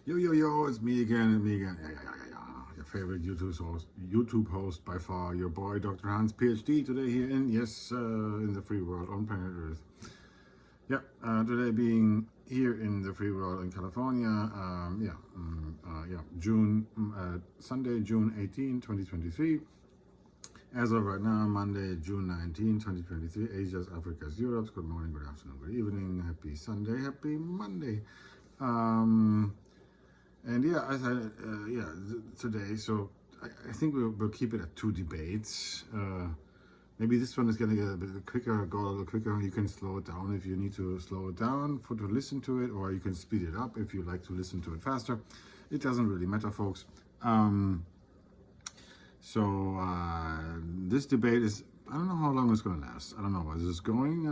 Yo, yo, yo, it's me again, me again. Yeah. Your favorite YouTube host by far, your boy, Dr. Hans, PhD, today here in the free world on planet Earth. Today being here in the free world in California, Sunday, June 18, 2023. As of right now, Monday, June 19, 2023, Asia's, Africa's, Europe's. Good morning, good afternoon, good evening, happy Sunday, happy Monday. Today, so I think we'll keep it at two debates. Maybe this one is going to get a bit quicker, go a little quicker. You can slow it down if you need to slow it down to listen to it, or you can speed it up if you like to listen to it faster. It doesn't really matter, folks. This debate is, I don't know how long it's going to last. I don't know where this is going.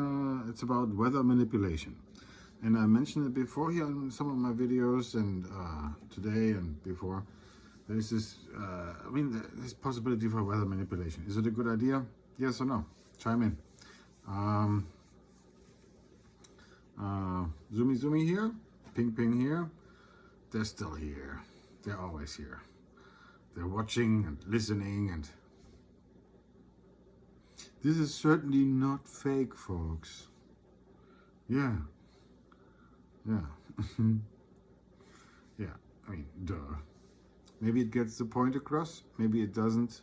It's about weather manipulation. And I mentioned it before here in some of my videos, and today and before. There's this, this possibility for weather manipulation. Is it a good idea? Yes or no? Chime in. Zoomy here, ping here. They're still here. They're always here. They're watching and listening, and this is certainly not fake, folks. Yeah. Duh. Maybe it gets the point across, maybe it doesn't.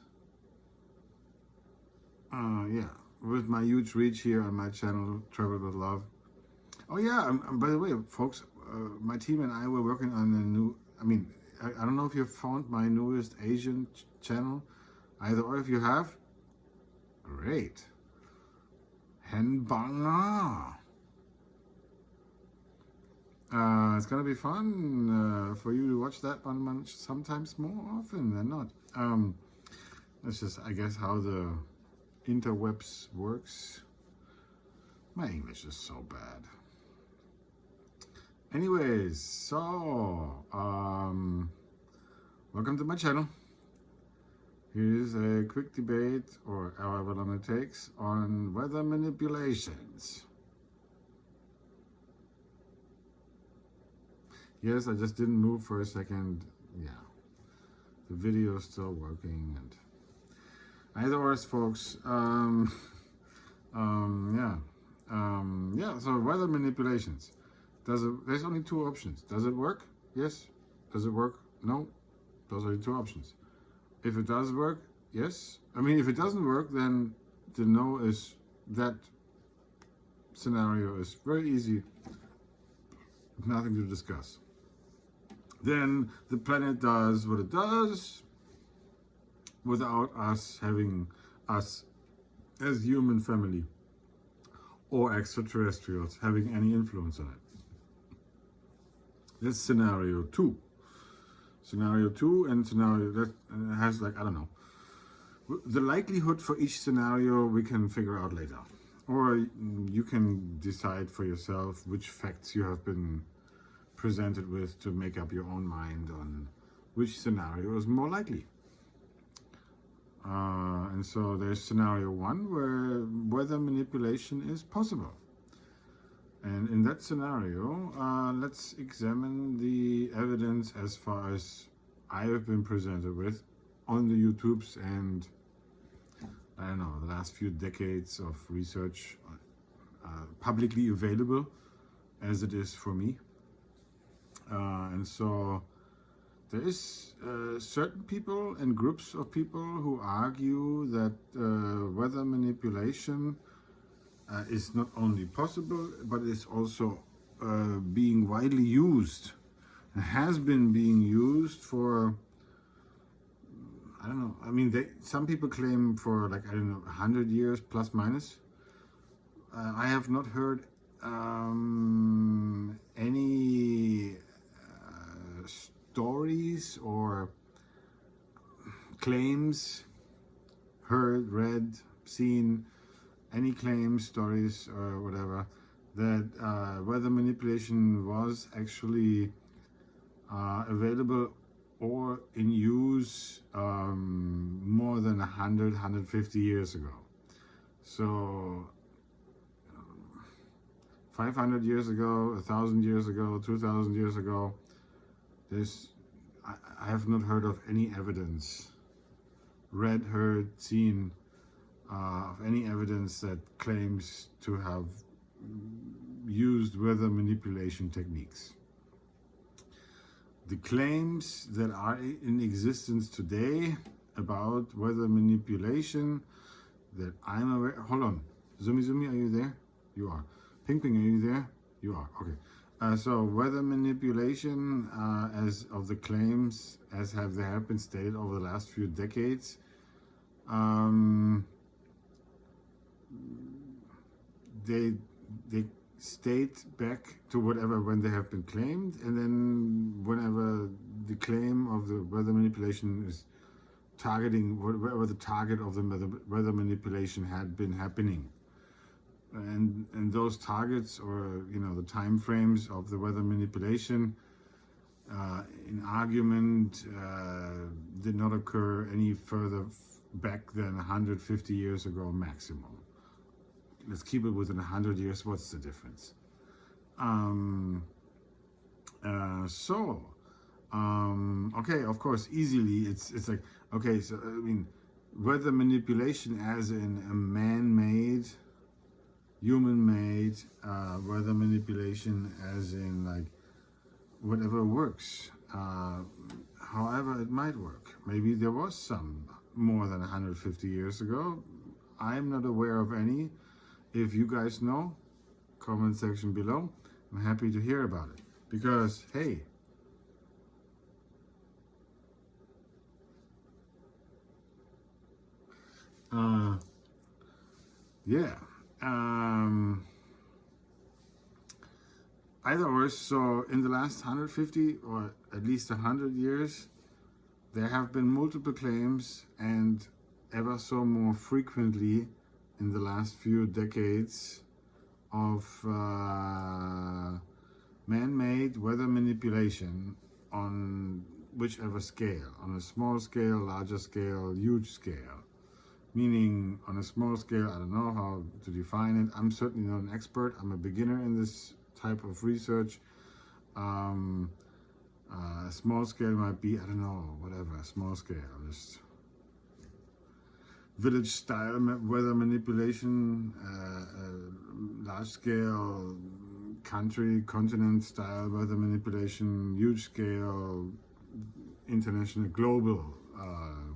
With my huge reach here on my channel, Travel with Love. Oh yeah, by the way, folks, my team and I were working on a new, I don't know if you've found my newest Asian channel, either or. If you have, great. Henbanga. It's gonna be fun for you to watch that one sometimes more often than not. That's just, I guess, how the interwebs works. My English is so bad. Anyways, so welcome to my channel. Here's a quick debate, or however long it takes, on weather manipulations. Yes, I just didn't move for a second. Yeah, the video is still working, and either or, folks. So weather manipulations. There's only two options. Does it work? Yes. Does it work? No. Those are the two options. If it does work, yes. If it doesn't work, then the no is that scenario is very easy. Nothing to discuss. Then the planet does what it does without us as human family or extraterrestrials having any influence on it. That's scenario two. Scenario two, and scenario that has, like, I don't know. The likelihood for each scenario we can figure out later. Or you can decide for yourself which facts you have been presented with to make up your own mind on which scenario is more likely. And so there's scenario one, where weather manipulation is possible. And in that scenario, let's examine the evidence as far as I have been presented with on the YouTubes and, I don't know, the last few decades of research, publicly available as it is for me. And so there is certain people and groups of people who argue that weather manipulation is not only possible, but is also being widely used, and has been being used for, I don't know, some people claim for, like, I don't know, 100 years plus minus. I have not heard any stories or claims, heard, read, seen any claims, stories, or whatever, that weather manipulation was actually available or in use more than 150 years ago. So 500 years ago, 1,000 years ago, 2,000 years ago, I have not heard of any evidence, read, heard, seen of any evidence that claims to have used weather manipulation techniques. The claims that are in existence today about weather manipulation that I'm aware. Hold on, Zumi, are you there? You are. Ping, are you there? You are. Okay. So weather manipulation, as of the claims, as they have been stated over the last few decades, they state back to whatever when they have been claimed, and then whenever the claim of the weather manipulation is targeting wherever the target of the weather manipulation had been happening, and those targets, or the time frames of the weather manipulation in argument did not occur any further back than 150 years ago maximum. Let's keep it within 100 years. What's the difference? Okay, of course, easily it's like, okay, so I mean, weather manipulation as in a man-made, human-made weather manipulation, as in like whatever works, however it might work. Maybe there was some more than 150 years ago. I'm not aware of any. If you guys know, comment section below. I'm happy to hear about it, because hey, yeah, either or. So in the last 150 or at least 100 years, there have been multiple claims, and ever so more frequently in the last few decades, of man-made weather manipulation on whichever scale, on a small scale, larger scale, huge scale. Meaning, on a small scale, I don't know how to define it. I'm certainly not an expert. I'm a beginner in this type of research. A small scale might be, I don't know, whatever, small scale, just village style weather manipulation, large scale country, continent style weather manipulation, huge scale, international, global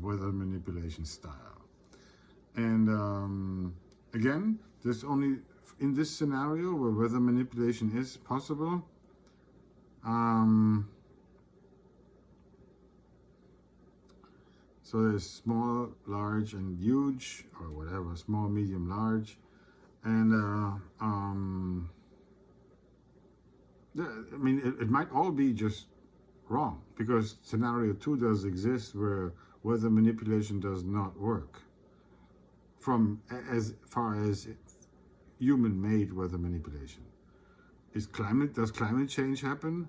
weather manipulation style. And again, there's only in this scenario where weather manipulation is possible. So there's small, large, and huge, or whatever, small, medium, large, and I mean, it might all be just wrong, because scenario 2 does exist where weather manipulation does not work. From as far as human-made weather manipulation, does climate change happen?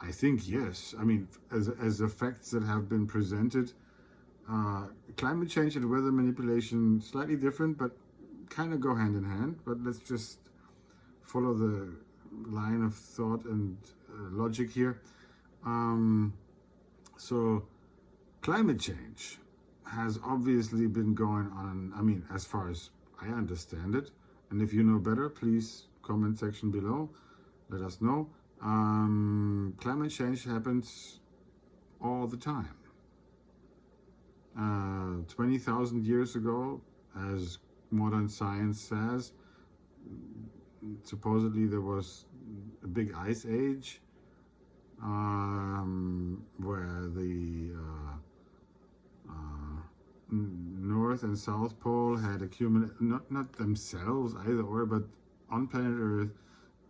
I think yes. I mean, as the facts that have been presented. Climate change and weather manipulation, slightly different, but kind of go hand in hand. But let's just follow the line of thought and logic here. So climate change has obviously been going on, I mean, as far as I understand it. And if you know better, please comment section below, let us know. Climate change happens all the time. 20,000 years ago, as modern science says, supposedly there was a big ice age, where the North and South Pole had accumulated, not themselves either or, but on planet Earth,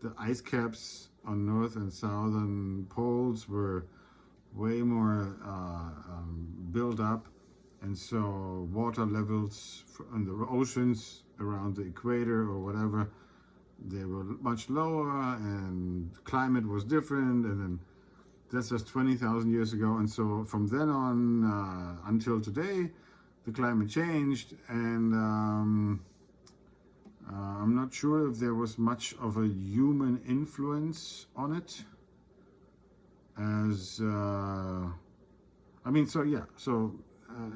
the ice caps on North and Southern poles were way more built up, and so water levels in the oceans around the equator or whatever, they were much lower, and climate was different, and then that's just 20,000 years ago. And so from then on until today, the climate changed, and I'm not sure if there was much of a human influence on it. as I mean, so yeah, so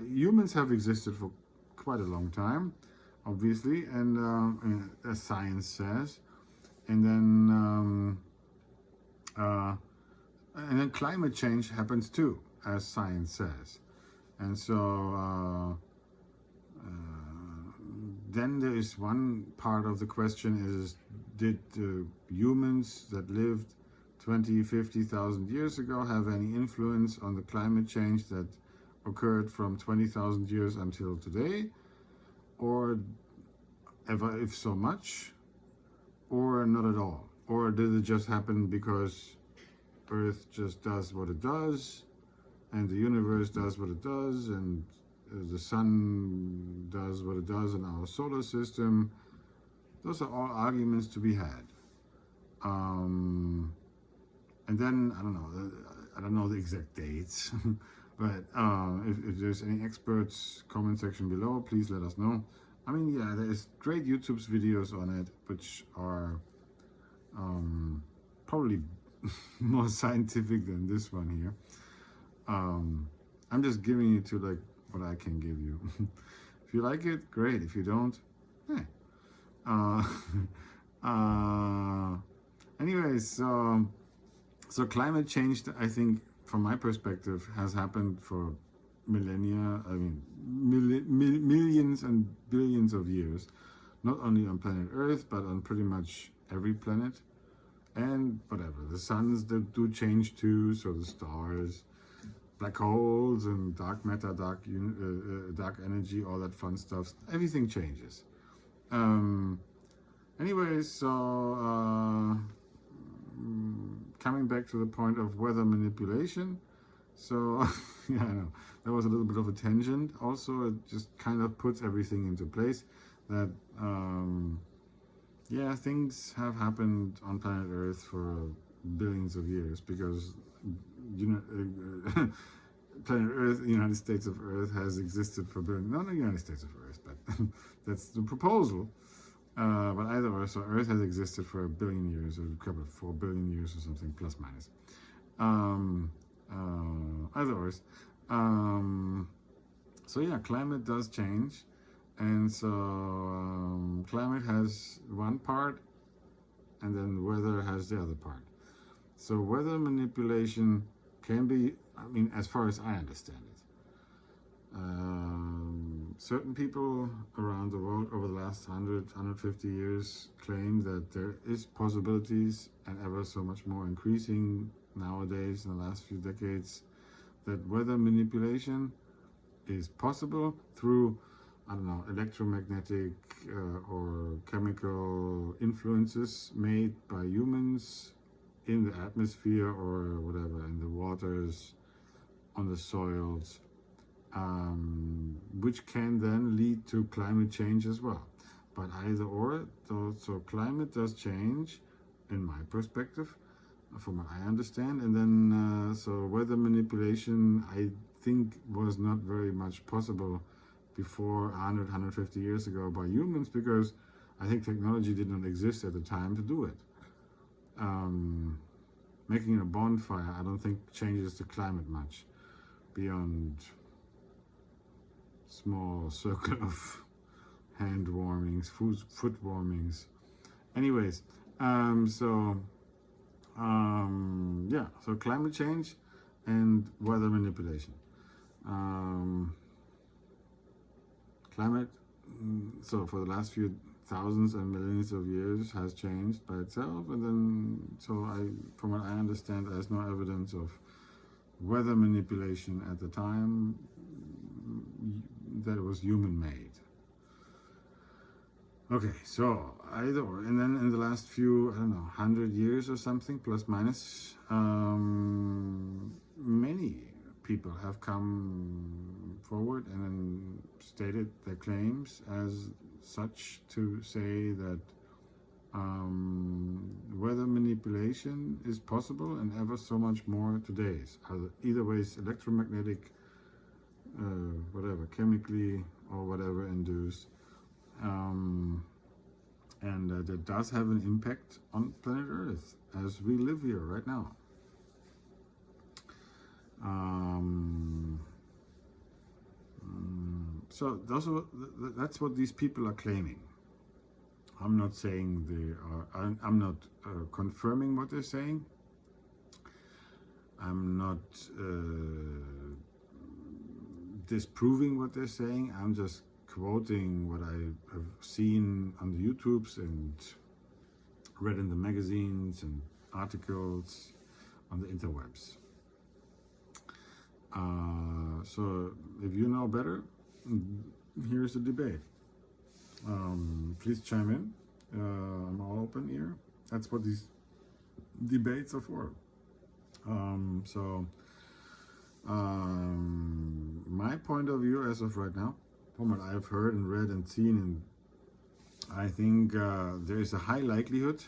humans have existed for quite a long time, obviously, and as science says, and then climate change happens too, as science says, and so then there is one part of the question is, did humans that lived 20, 50,000 years ago have any influence on the climate change that occurred from 20,000 years until today? Or ever, if so much, or not at all? Or did it just happen because Earth just does what it does, and the universe does what it does, and the sun does what it does in our solar system? Those are all arguments to be had. And then, I don't know the exact dates, but if there's any experts, comment section below, please let us know. I mean, yeah, there's great YouTube videos on it, which are probably more scientific than this one here. I'm just giving you to like what I can give you. If you like it, great. If you don't, hey. Anyways, so climate change, I think, from my perspective, has happened for millennia. I mean, millions and billions of years, not only on planet Earth, but on pretty much every planet. And whatever, the suns that do change too, so the stars, black holes, and dark matter, dark energy, all that fun stuff. Everything changes. Anyways, so coming back to the point of weather manipulation. So yeah, I know that was a little bit of a tangent. Also, it just kind of puts everything into place. That yeah, things have happened on planet Earth for billions of years, because planet Earth, the United States of Earth, has existed for billions. Not the United States of Earth, but that's the proposal. But either or, so Earth has existed for 1 billion years, or a couple of 4 billion years or something, plus minus. Either or. So yeah, climate does change, and so climate has one part, and then weather has the other part. So weather manipulation can be, I mean, as far as I understand it, certain people around the world over the last 100, 150 years claim that there is possibilities, and ever so much more increasing nowadays in the last few decades, that weather manipulation is possible through, I don't know, electromagnetic or chemical influences made by humans in the atmosphere or whatever, in the waters, on the soils, which can then lead to climate change as well. But either or, so climate does change, in my perspective, from what I understand. And then, so weather manipulation, I think, was not very much possible before 100, 150 years ago by humans, because I think technology did not exist at the time to do it. Making a bonfire, I don't think changes the climate much, beyond small circle of hand warmings, foot warmings. Anyways, yeah, so climate change and weather manipulation. Climate, so for the last few thousands and millions of years, has changed by itself, and then, so from what I understand, there's no evidence of weather manipulation at the time that it was human-made. Okay, so either or, and then in the last few, I don't know, 100 years or something, plus minus, many people have come forward and then stated their claims as such to say that weather manipulation is possible, and ever so much more today. Either ways, electromagnetic, whatever, chemically or whatever induced, and that does have an impact on planet Earth as we live here right now. So that's what these people are claiming. I'm not saying they are. I'm not confirming what they're saying. I'm not disproving what they're saying. I'm just quoting what I have seen on the YouTubes and read in the magazines and articles on the interwebs. So if you know better, here's the debate. Please chime in. I'm all open here. That's what these debates are for. My point of view as of right now, from what I've heard and read and seen, and I think there is a high likelihood,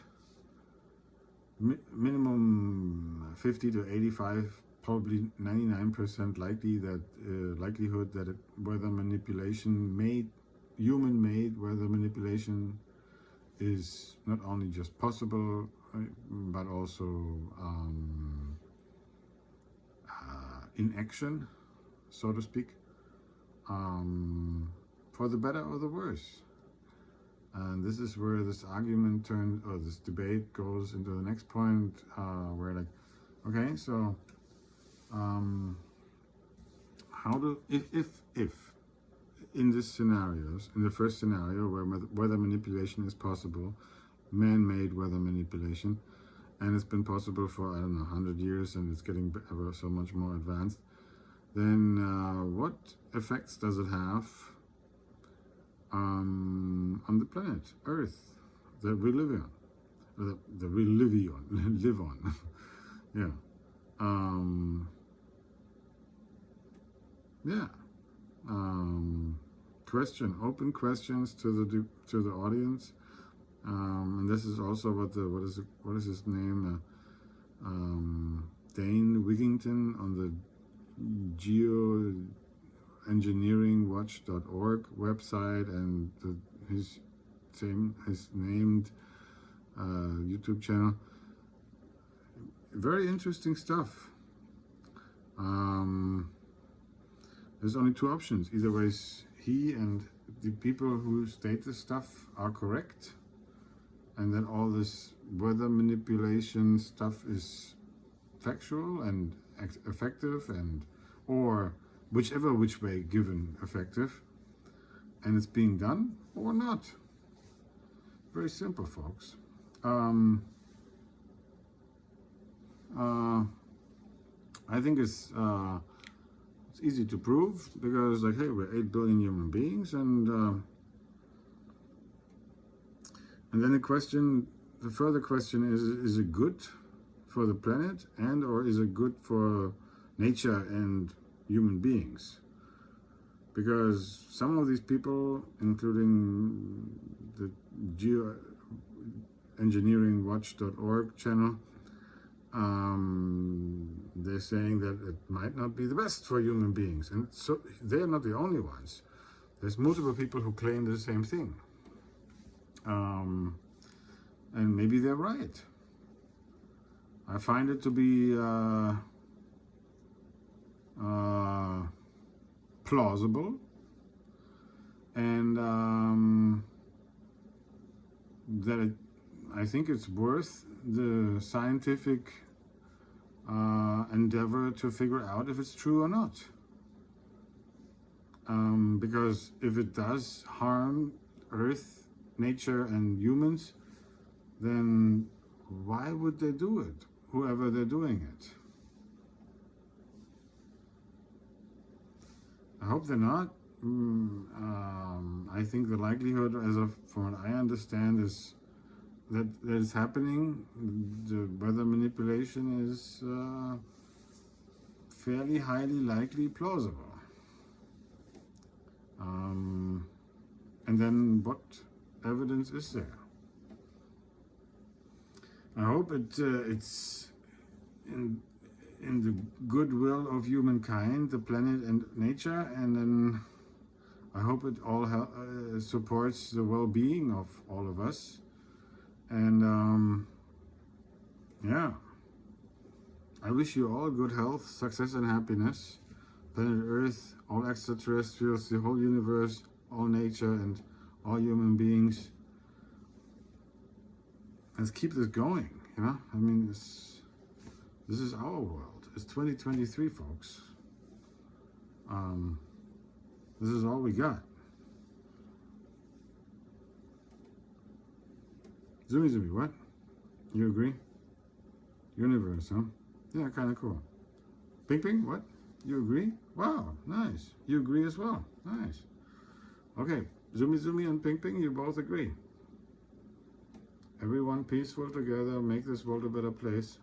minimum 50 to 85, probably 99% likelihood that weather manipulation, human-made weather manipulation, is not only just possible, but also in action, so to speak, for the better or the worse. And this is where this argument this debate goes into the next point, where like, okay, so if in this scenarios, in the first scenario where weather manipulation is possible, man-made weather manipulation, and it's been possible for, I don't know, 100 years, and it's getting ever so much more advanced, then what effects does it have on the planet Earth that we live on? That we live on. Yeah. Yeah. Open questions to the audience, and this is also what is his name? Dane Wigington on the geoengineeringwatch.org website, and his named YouTube channel. Very interesting stuff. There's only two options. Either ways, he and the people who state this stuff are correct, and then all this weather manipulation stuff is factual and effective, or which way given effective, and it's being done or not. Very simple, folks. I think it's easy to prove, because like, hey, we're 8 billion human beings, and then the further question is it good for the planet, and or is it good for nature and human beings? Because some of these people, including the geoengineeringwatch.org channel, they're saying that it might not be the best for human beings, and so they're not the only ones. There's multiple people who claim the same thing, and maybe they're right. I find it to be plausible, and I think it's worth the scientific endeavor to figure out if it's true or not. Because if it does harm Earth, nature, and humans, then why would they do it, whoever they're doing it? I hope they're not. I think the likelihood, from what I understand, is that is happening. The weather manipulation is fairly highly likely plausible. And then what evidence is there? I hope it's in the goodwill of humankind, the planet and nature, and then I hope it all supports the well-being of all of us. And yeah, I wish you all good health, success, and happiness. planet Earth, all extraterrestrials, the whole universe, all nature, and all human beings. Let's keep this going, you know? I mean, this is our world. It's 2023, folks. This is all we got. Zoomy, what? You agree? Universe, huh? Yeah, kind of cool. Ping, what? You agree? Wow, nice. You agree as well. Nice. Okay, Zoomy and Ping, you both agree. Everyone peaceful together, make this world a better place.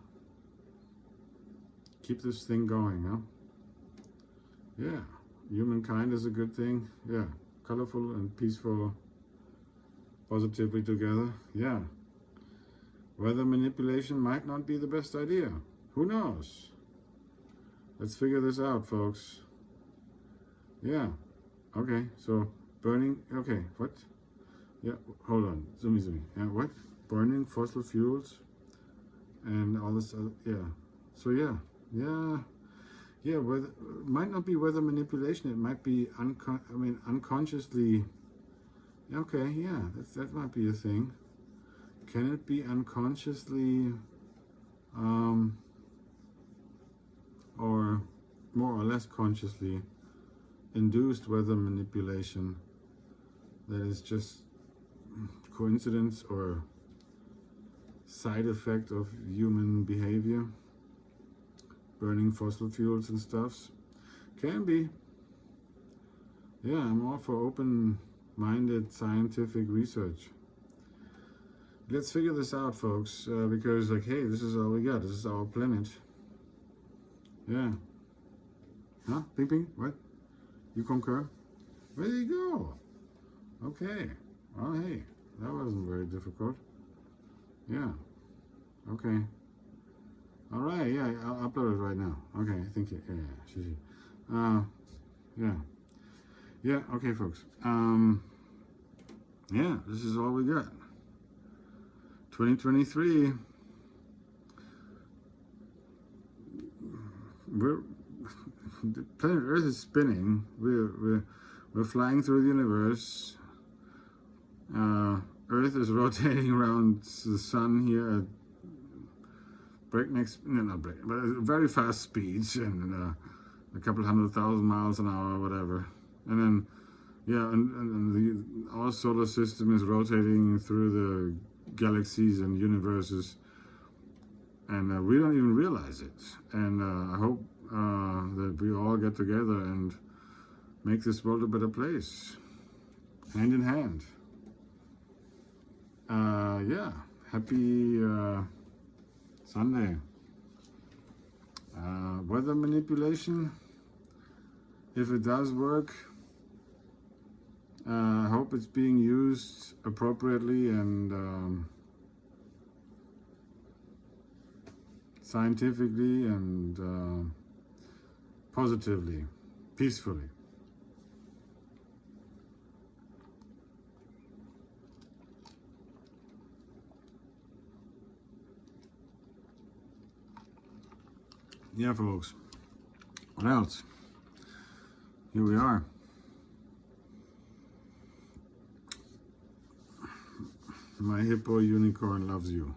Keep this thing going, huh? Yeah, humankind is a good thing. Yeah, colorful and peaceful, positively together. Yeah. Weather manipulation might not be the best idea. Who knows? Let's figure this out, folks. Yeah. Okay, so burning, okay, what? Yeah, hold on, zoomy. Yeah, what? Burning fossil fuels and all this other, yeah. So yeah, weather, might not be weather manipulation, it might be unconsciously, okay, yeah, that might be a thing. Can it be unconsciously, or more or less consciously induced weather manipulation that is just coincidence or side effect of human behavior, burning fossil fuels and stuffs? Can be. Yeah, I'm all for open-minded scientific research. Let's figure this out, folks, because, like, hey, this is all we got. This is our planet. Yeah. Huh? Ping, what? You concur? There you go. Okay. Well, hey, that wasn't very difficult. Yeah. Okay. All right. Yeah, I'll upload it right now. Okay. Thank you. Yeah. Yeah. Yeah. Okay, folks. Yeah. This is all we got. 2023. The planet Earth is spinning. We're flying through the universe. Earth is rotating around the sun here at very fast speeds, and a couple 100,000 miles an hour or whatever. And then, yeah, and our solar system is rotating through the galaxies and universes, and we don't even realize it. And I hope that we all get together and make this world a better place, hand in hand. Yeah, happy Sunday. Weather manipulation, if it does work, I hope it's being used appropriately and scientifically and positively, peacefully. Yeah, folks. What else? Here we are. My hippo unicorn loves you.